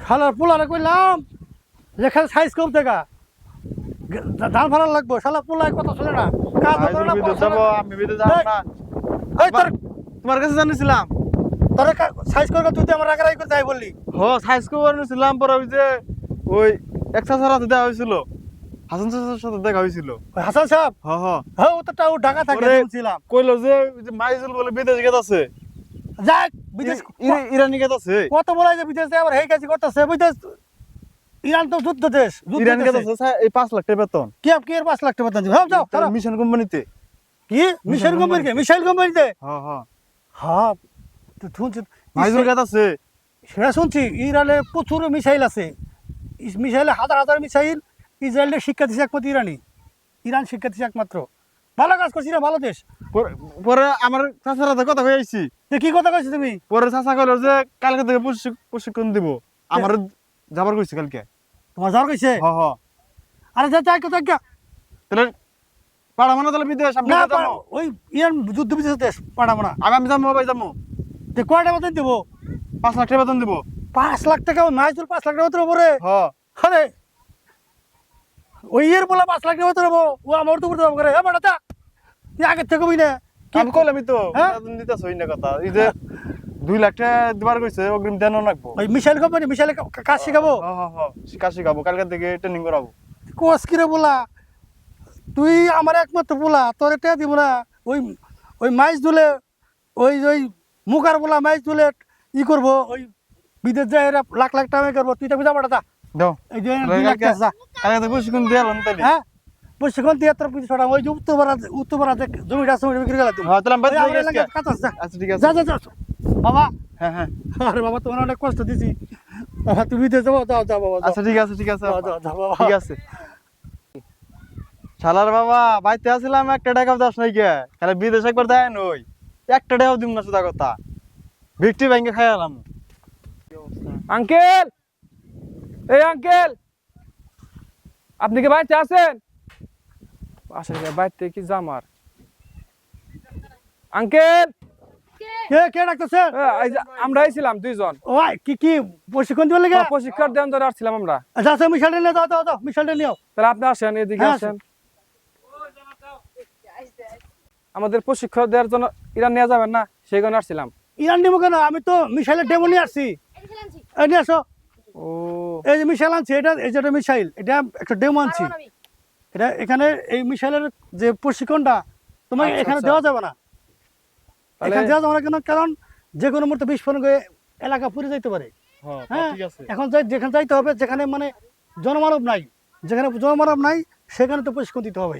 শালার পোলারে কইলাম যেখানে সাইজ কম থেকে ধান ফালার লাগবো, শালা পোলায় কথা শুনে না, কাজ করে না। আমি বিদেশ যাব না। এই তোর তোমার কাছে জানিছিলাম তোর সাইজ করে তুই তো আমার রাগারাগি করে যাই বললি। সাইজ করে নিছিলাম, পরে ওই যে ওই এক চাচার হাতে দেখা হয়েছিল, হাসান চাচার সাথে দেখা হয়েছিল। ওই হাসান সাহেব, হ হ হ্যাঁ ও তো ঢাকা থাকে ওরে শুনছিলাম। কইলো যে ওই যে মাইজুল বলে বিদেশ গেছে, যাক বিদেশ ইরানি গেছে, কত বলাই যে বিদেশে আবার হেই কাজ করতেছে। বিদেশ ইরান তো যুদ্ধ দেশ, ইরান গেছে এই 5 লাখ টাকা বেতন। কি কি এর 5 লাখ টাকা বেতন দিবে? হ্যাঁ যাও তার মিশন কোম্পানিতে। কি মিশাইল কোম্পানিতে? মিশাইল কোম্পানিতে? হ হ হ্যাঁ তো শুনছি মাইজুল গেছে। সেটা শুনছি ইরানে প্রচুর মিসাইল আছে, মিসাইলে হাজার হাজার মিসাইল। ইসরায়েলের শিক্ষা দিচ্ছে একমাত্র ইরানি, ইরান শিক্ষা দিচ্ছে একমাত্র। ভালো কাজ করছি না, ভালো দেশ। পরে আমার চাচার হাতে কথা কই আইছি, কি কথা কইছো তুমি? পরে চাচা কইলো যে কালকে থেকে প্রশিক্ষণ দিব, আমার যাবার কইছে কালকে। তোমার জ্বর কইছে? হ হ আরে যা যাই কথা তাহলে পাড়াবো না, তাহলে বিদেশ আমি না যাবো। ওই ইরান যুদ্ধ বিদেশ দেশ, পাঠাবো না। আমি যাবো, ভাই যাবো। তো কয়টা বেতন দেবো? 5 লাখ টাকা বেতন দিব। 5 লাখ টাকা? মাস 5 লাখ টাকা বেতন পরে? হ আরে ওই ইয়ের বলে 5 লাখ টাকা বেতন হবো, ও আমার তো করতে হবে। হ্যাঁ বাড়াতা তুই আগের থেকে কই না? আমি কইলামই তো হ্যাঁ? বেতন দিতেছ না কথা। এই যে 2 লাখ টাকা দিবার কইছে, অগ্রিম দেন লাগবো। ওই মিসাইল কোম্পানি, মিসাইলে কাজ শিখাবো? হ হ হ শিখাবো, কালকে থেকে ট্রেনিং করাবো। কোচ কিরে বলা, তুই আমার একমাত্র বলা, তোর এটা দিব না। ওই ওই মাইজ দুলে, ওই ওই মুখার বলা মাইজ দুলে ই করবো, ওই বিদেশ যায় এরা লাখ লাখ টাকা করবো। তুই তো বুঝা পাঠাতা দাও এই যে 2 লাখ টাকা যা। কালকে থেকে প্রশিক্ষণ দিয়ে আলো তাহলে। হ্যাঁ প্রশিক্ষণ দিয়ে তোর পিছু ছড়া। ওই যে উত্তরপাড়া জমিটা আছে, ওইটা বিক্রি গেল তুমি। হ্যাঁ তাহলে আমি ওই বাড়ি আমার থেকে এলাকায় কাজ আছে, যা। আচ্ছা ঠিক আছে। যা যা যা বাবা। হ্যাঁ হ্যাঁ আরে বাবা তোমার অনেক কষ্ট দিছি বাবা, তুমি বিদেশ যাবো, যাও যাও বাবা, যাও। আচ্ছা ঠিক আছে ঠিক আছে যাও, যাও, যাও বাবা। ঠিক আছে। শালার বাবা বাইতে আসলাম, একটা টাকাও দাস নাই কে, খালি বিদেশ একবার দেয় নই, একটা টাকাও দিব না সুদা কথা, ভিক্টি ব্যাংকে খাই আলাম। আঙ্কেল, এই আঙ্কেল, আপনি কি বাড়িতে আছেন? আসলে বাড়িতে কি জামার আঙ্কেল? কে কে ডাকতেছে? এই যে আমরা আইছিলাম দুইজন, ওই কি কি প্রশিক্ষণ দিবে লাগে? প্রশিক্ষণ দেন ধরে আসছিলাম আমরা। আচ্ছা আচ্ছা মিশালটা নিয়ে যাও, যাও যাও মিশালটা নিও। তাহলে আপনি আসেন, এদিকে হ্যাঁ, আসেন। আমাদের প্রশিক্ষণ দেওয়ার জন্য ইরান নিয়ে যাবেন না, সেই কারণে আসছিলাম। ইরান নিবো কেন? আমি তো মিসাইলের ডেমো নিয়ে আসছি। এই নিয়ে আসো। ও এই যে মিসাইল আনছি, এটা এই যেটা মিসাইল, এটা একটা ডেমো আনছি। এটা এখানে এই মিসাইলের যে প্রশিক্ষণটা তোমাকে আচ্ছা, এখানে আচ্ছা। দেওয়া যাবে না। তাহলে- এখানে দেওয়া যাবে না কেন? কারণ যে কোনো মুহূর্তে বিস্ফোরণ হয়ে এলাকা পুড়ে যাইতে পারে। হ্যাঁ ঠিক আছে। এখন যেখানে যাইতে হবে, যেখানে মানে জনমানব নাই, যেখানে জনমানব নাই সেখানে তো প্রশিক্ষণ দিতে হবে।